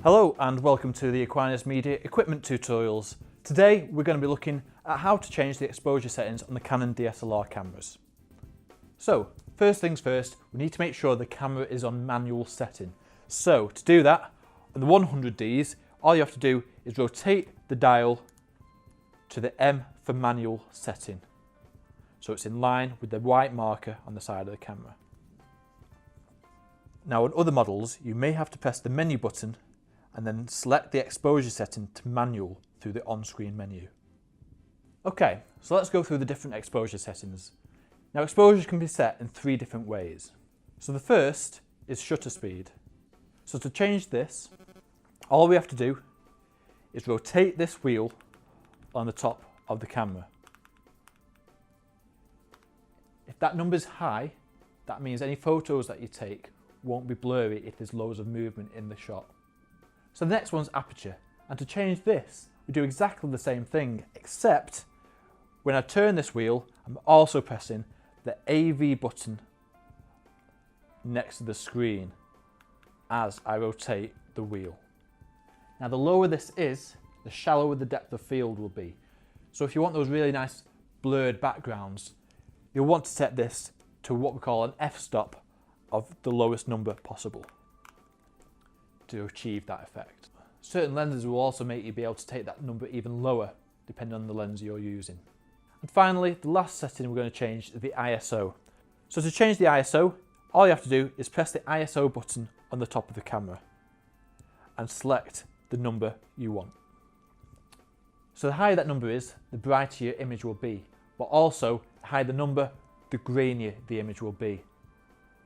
Hello and welcome to the Aquinas Media equipment tutorials. Today we're going to be looking at how to change the exposure settings on the Canon DSLR cameras. So first things first, we need to make sure the camera is on manual setting. So to do that, on the 100Ds, all you have to do is rotate the dial to the M for manual setting. So it's in line with the white marker on the side of the camera. Now on other models, you may have to press the menu button and then select the exposure setting to manual through the on-screen menu. Okay, so let's go through the different exposure settings. Now exposure can be set in three different ways. So the first is shutter speed. So to change this, all we have to do is rotate this wheel on the top of the camera. If that number is high, that means any photos that you take won't be blurry if there's loads of movement in the shot. So the next one's aperture, and to change this, we do exactly the same thing, except when I turn this wheel, I'm also pressing the AV button next to the screen as I rotate the wheel. Now the lower this is, the shallower the depth of field will be. So if you want those really nice blurred backgrounds, you'll want to set this to what we call an f-stop of the lowest number possible to achieve that effect. Certain lenses will also make you be able to take that number even lower depending on the lens you're using. And finally, the last setting we're going to change is the ISO. So to change the ISO, all you have to do is press the ISO button on the top of the camera and select the number you want. So the higher that number is, the brighter your image will be, but also the higher the number, the grainier the image will be.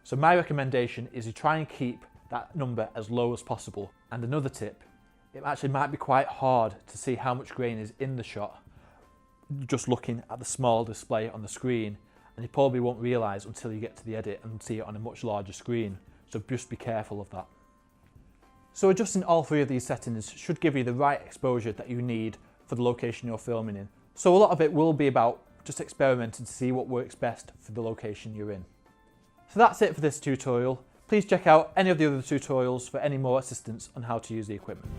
So my recommendation is you try and keep that number as low as possible. And another tip, it actually might be quite hard to see how much grain is in the shot just looking at the small display on the screen, and you probably won't realise until you get to the edit and see it on a much larger screen, so just be careful of that. So adjusting all three of these settings should give you the right exposure that you need for the location you're filming in. So a lot of it will be about just experimenting to see what works best for the location you're in. So that's it for this tutorial. Please check out any of the other tutorials for any more assistance on how to use the equipment.